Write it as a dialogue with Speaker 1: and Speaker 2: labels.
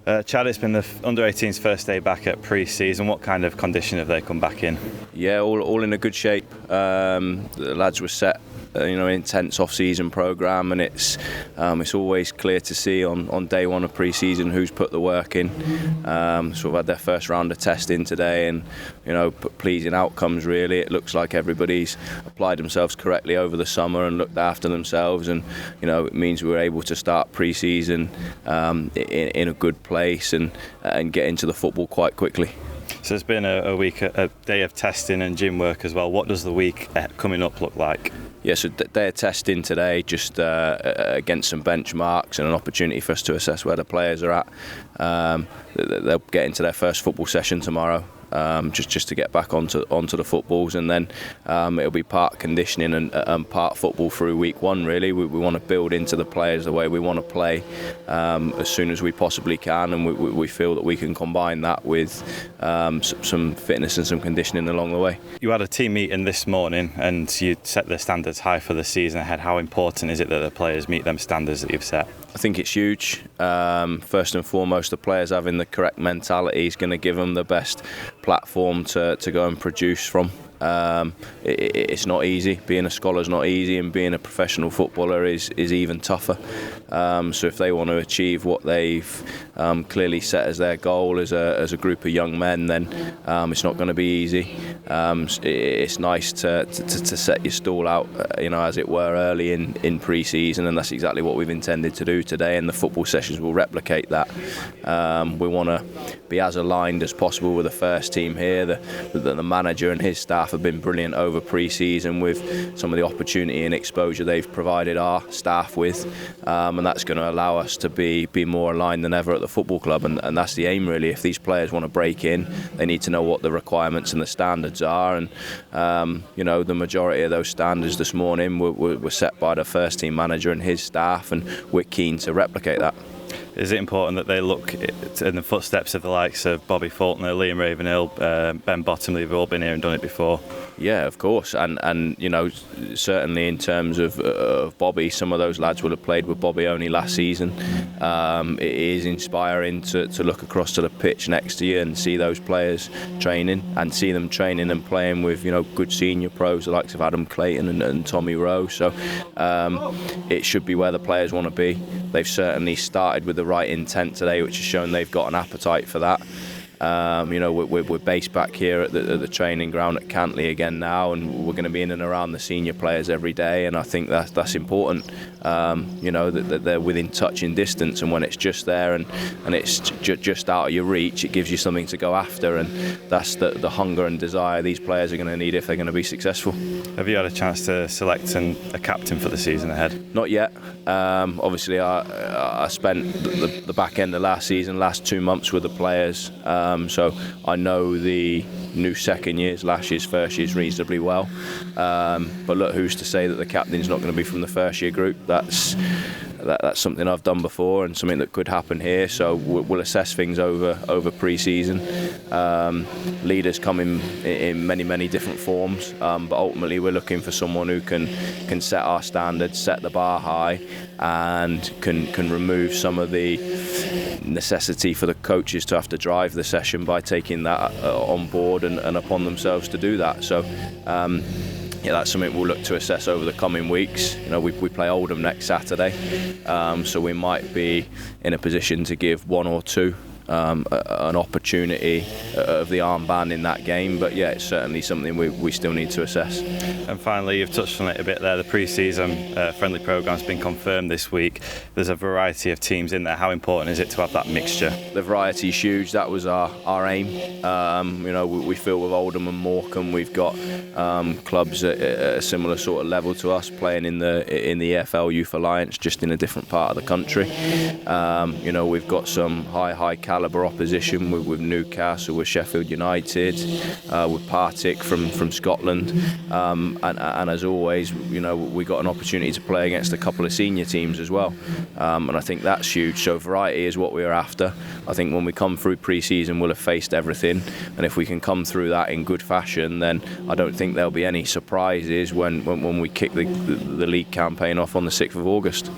Speaker 1: Chad, it's been the under-18s first day back at pre-season. What kind of condition have they come back in?
Speaker 2: Yeah, all in a good shape. The lads were set, intense off-season programme, and it's always clear to see on day one of pre-season who's put the work in. So we've had their first round of testing today, and pleasing outcomes really. It looks like everybody's applied themselves correctly over the summer and looked after themselves, and it means we're able to start pre-season in a good place and get into the football quite quickly.
Speaker 1: So it's been a day of testing and gym work as well. What does the week coming up look like?
Speaker 2: Yeah, so day of testing today, just against some benchmarks and an opportunity for us to assess where the players are at. They'll get into their first football session tomorrow. Just to get back onto the footballs, and then it'll be part conditioning and part football through week one. Really, we want to build into the players the way we want to play as soon as we possibly can, and we feel that we can combine that with some fitness and some conditioning along the way.
Speaker 1: You had a team meeting this morning, and you set the standards high for the season ahead. How important is it that the players meet them standards that you've set?
Speaker 2: I think it's huge. First and foremost, the players having the correct mentality is going to give them the best platform to go and produce from. It's not easy. Being a scholar's not easy, and being a professional footballer is even tougher. So if they want to achieve what they've clearly set as their goal as a group of young men, then it's not going to be easy. It's nice to set your stall out, as it were, early in pre-season, and that's exactly what we've intended to do today. And the football sessions will replicate that. We want to be as aligned as possible with the first team here. The manager and his staff have been brilliant over pre-season with some of the opportunity and exposure they've provided our staff with, and that's going to allow us to be more aligned than ever at the football club, and that's the aim really. If these players want to break in, they need to know what the requirements and the standards are, and the majority of those standards this morning were set by the first team manager and his staff, and we're keen to replicate that.
Speaker 1: Is it important that they look in the footsteps of the likes of Bobby Faulkner, Liam Ravenhill, Ben Bottomley, who've all been here and done it before?
Speaker 2: Yeah, of course, and certainly in terms of Bobby, some of those lads will have played with Bobby only last season. It is inspiring to look across to the pitch next to you and see those players training, and see them training and playing with good senior pros, the likes of Adam Clayton and Tommy Rowe. So it should be where the players want to be. They've certainly started with the right intent today, which has shown they've got an appetite for that. We're based back here at the training ground at Cantley again now, and we're going to be in and around the senior players every day, and I think that's important. That they're within touching distance, and when it's just there and it's just out of your reach, it gives you something to go after, and that's the hunger and desire these players are going to need if they're going to be successful.
Speaker 1: Have you had a chance to select a captain for the season ahead?
Speaker 2: Not yet. Obviously, I spent the back end of last season, last 2 months with the players, so I know the new second years, last year's first years reasonably well. But look, who's to say that the captain's not going to be from the first year group? That's something I've done before and something that could happen here. So we'll assess things over pre-season. Leaders come in many different forms, but ultimately we're looking for someone who can set our standards, set the bar high, and can remove some of the necessity for the coaches to have to drive the session by taking that on board and upon themselves to do that. So that's something we'll look to assess over the coming weeks. We play Oldham next Saturday, so we might be in a position to give one or two an opportunity of the armband in that game, but yeah, it's certainly something we still need to assess.
Speaker 1: And finally, you've touched on it a bit there, the pre-season friendly programme's been confirmed this week. There's a variety of teams in there. How important is it to have that mixture?
Speaker 2: The variety is huge. That was our aim. We feel with Oldham and Morecambe we've got clubs at a similar sort of level to us playing in the EFL Youth Alliance, just in a different part of the country. We've got some high calibre opposition with Newcastle, with Sheffield United, with Partick from Scotland, and as always, we got an opportunity to play against a couple of senior teams as well, and I think that's huge. So variety is what we're after. I think when we come through pre-season, we'll have faced everything, and if we can come through that in good fashion, then I don't think there'll be any surprises when we kick the league campaign off on the 6th of August.